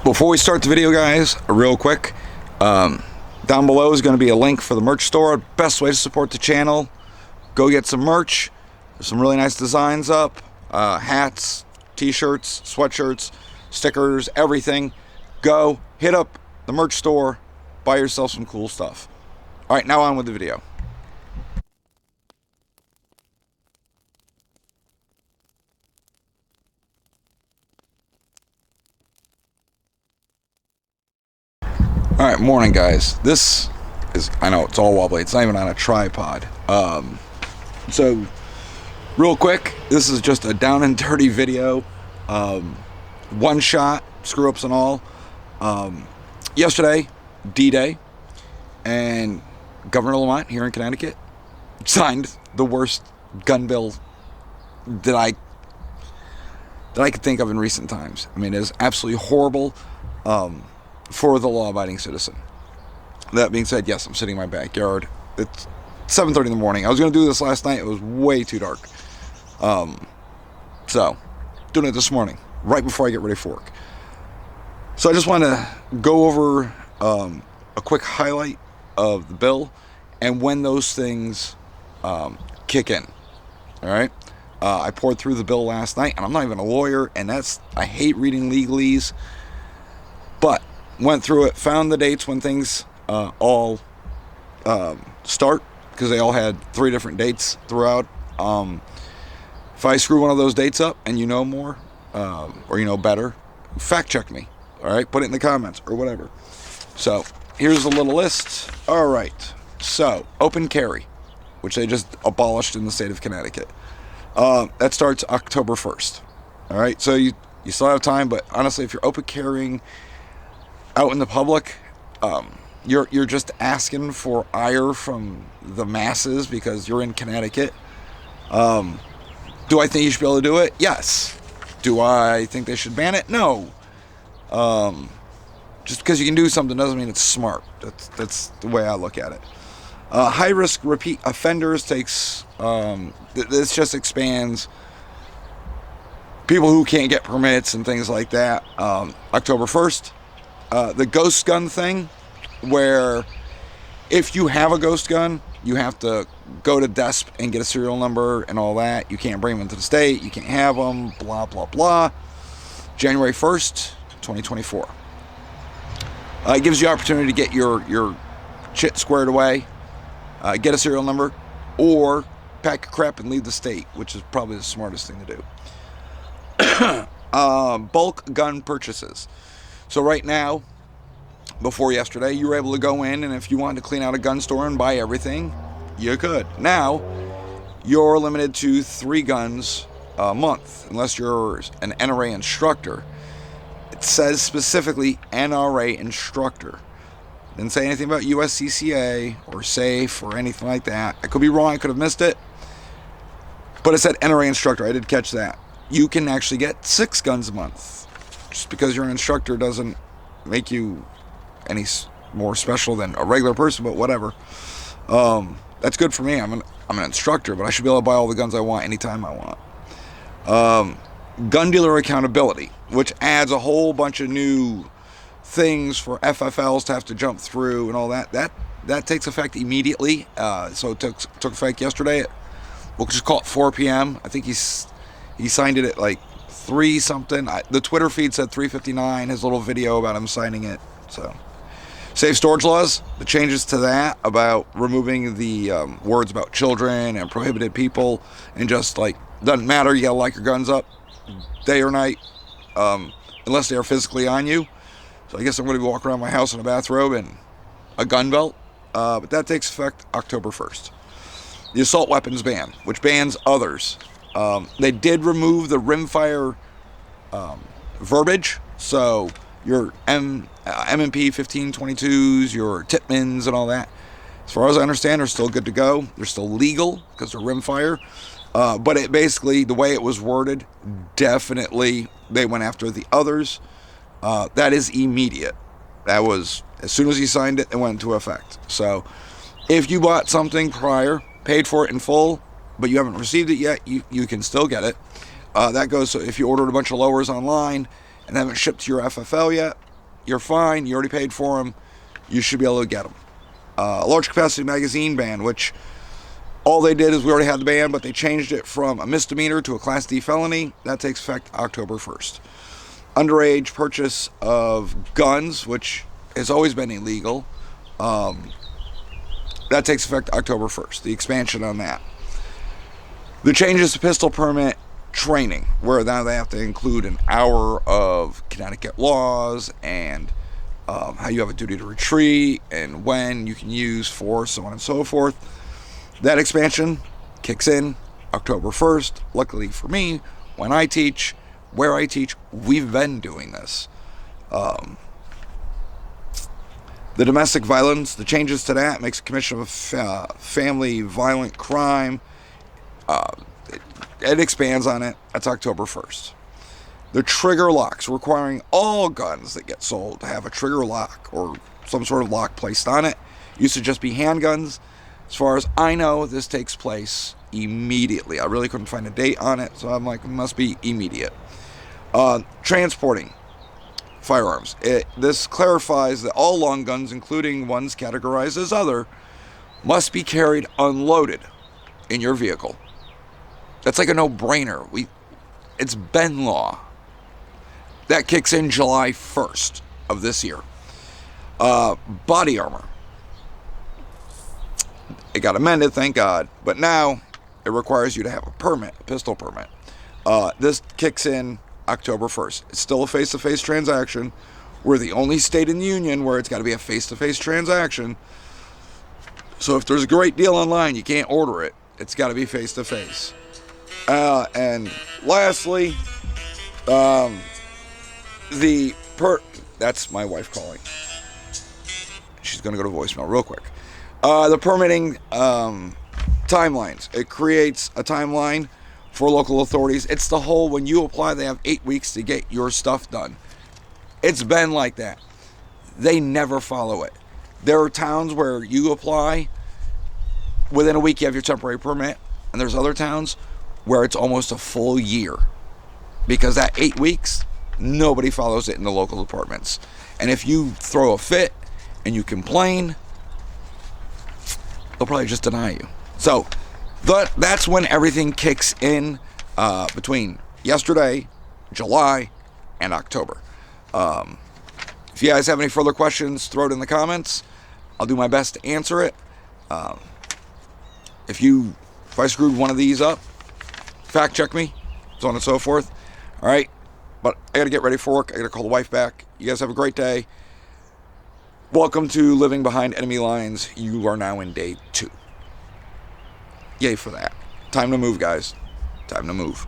Before we start the video, guys, real quick, down below is going to be a link for the merch store. Best way to support the channel, go get some merch. There's some really nice designs up, hats, t-shirts, sweatshirts, stickers, everything. Go hit up the merch store, buy yourself some cool stuff. All right, now on with the video. All right, morning, guys. This is, I know it's all wobbly, it's not even on a tripod. So real quick, this is just a down and dirty video, one shot, screw ups and all. Yesterday, D-Day, and Governor Lamont here in Connecticut signed the worst gun bill that I could think of in recent times. I mean, it is absolutely horrible for the law-abiding citizen. That being said, yes, I'm sitting in my backyard. It's 7:30 in the morning. I was going to do this last night. It was way too dark. So, doing it this morning, right before I get ready for work. So I just want to go over a quick highlight of the bill and when those things kick in. All right? I poured through the bill last night, and I'm not even a lawyer, and I hate reading legalese, but went through it, found the dates when things all start, because they all had 3 different dates throughout. If I screw one of those dates up and you know more, or you know better, fact check me. All right, put it in the comments or whatever. So here's a little list. All right, so open carry, which they just abolished in the state of Connecticut. That starts October 1st. All right, so you still have time, but honestly, if you're open carrying out in the public, you're just asking for ire from the masses because you're in Connecticut. Do I think you should be able to do it? Yes. Do I think they should ban it? No. Just because you can do something doesn't mean it's smart. That's the way I look at it. High risk repeat offenders takes, this just expands people who can't get permits and things like that. October 1st. The ghost gun thing, where if you have a ghost gun, you have to go to DESP and get a serial number and all that. You can't bring them into the state. You can't have them, blah, blah, blah. January 1st, 2024. It gives you opportunity to get your shit squared away, get a serial number, or pack your crap and leave the state, which is probably the smartest thing to do. Bulk gun purchases. So right now, before yesterday, you were able to go in, and if you wanted to clean out a gun store and buy everything, you could. Now, you're limited to 3 guns a month, unless you're an NRA instructor. It says specifically NRA instructor. It didn't say anything about USCCA or SAFE or anything like that. I could be wrong, I could have missed it. But it said NRA instructor, I did catch that. You can actually get 6 guns a month. Just because you're an instructor doesn't make you any more special than a regular person, but whatever. That's good for me. I'm an instructor, but I should be able to buy all the guns I want anytime I want. Gun dealer accountability, which adds a whole bunch of new things for FFLs to have to jump through and all that. That takes effect immediately. So it took effect yesterday. We'll just call it 4 p.m. I think he signed it at like 3 something. The Twitter feed said 3:59. His little video about him signing it. So, safe storage laws. The changes to that about removing the words about children and prohibited people, and just like doesn't matter. You gotta lock your guns up, day or night, unless they are physically on you. So I guess I'm going to be walking around my house in a bathrobe and a gun belt. But that takes effect October 1st. The assault weapons ban, which bans others. They did remove the rimfire verbiage, so your M&P 1522s, your Titmans and all that, as far as I understand, are still good to go. They're still legal because they're rimfire, but it basically, the way it was worded, definitely they went after the others. That is immediate. That was, as soon as he signed it, it went into effect. So if you bought something prior, paid for it in full, but you haven't received it yet, you can still get it. That goes, so if you ordered a bunch of lowers online and haven't shipped to your FFL yet, you're fine. You already paid for them. You should be able to get them. Large capacity magazine ban, which all they did is we already had the ban, but they changed it from a misdemeanor to a Class D felony. That takes effect October 1st. Underage purchase of guns, which has always been illegal, that takes effect October 1st. The expansion on that. The changes to pistol permit training, where now they have to include an hour of Connecticut laws and how you have a duty to retreat and when you can use force, so on and so forth. That expansion kicks in October 1st. Luckily for me, when I teach, where I teach, we've been doing this. The domestic violence, the changes to that makes commission of family violent crime. It expands on it. That's October 1st. The trigger locks, requiring all guns that get sold to have a trigger lock or some sort of lock placed on it. Used to just be handguns. As far as I know, this takes place immediately. I really couldn't find a date on it, so I'm like, it must be immediate. Transporting firearms. This clarifies that all long guns, including ones categorized as other, must be carried unloaded in your vehicle. That's like a no-brainer. It's been law. That kicks in July 1st of this year. Body armor. It got amended, thank God. But now it requires you to have a permit, a pistol permit. This kicks in October 1st. It's still a face-to-face transaction. We're the only state in the union where it's got to be a face-to-face transaction. So if there's a great deal online, you can't order it. It's got to be face-to-face. And lastly, that's my wife calling. She's going to go to voicemail real quick. The permitting timelines. It creates a timeline for local authorities. It's the whole, when you apply, they have 8 weeks to get your stuff done. It's been like that. They never follow it. There are towns where you apply, within a week you have your temporary permit, and there's other towns where it's almost a full year. Because that 8 weeks, nobody follows it in the local departments. And if you throw a fit and you complain, they'll probably just deny you. So that's when everything kicks in between yesterday, July, and October. If you guys have any further questions, throw it in the comments. I'll do my best to answer it. If I screwed one of these up, fact check me, so on and so forth. All right, but I got to get ready for work. I got to call the wife back. You guys have a great day. Welcome to Living Behind Enemy Lines. You are now in day 2. Yay for that. Time to move, guys. Time to move.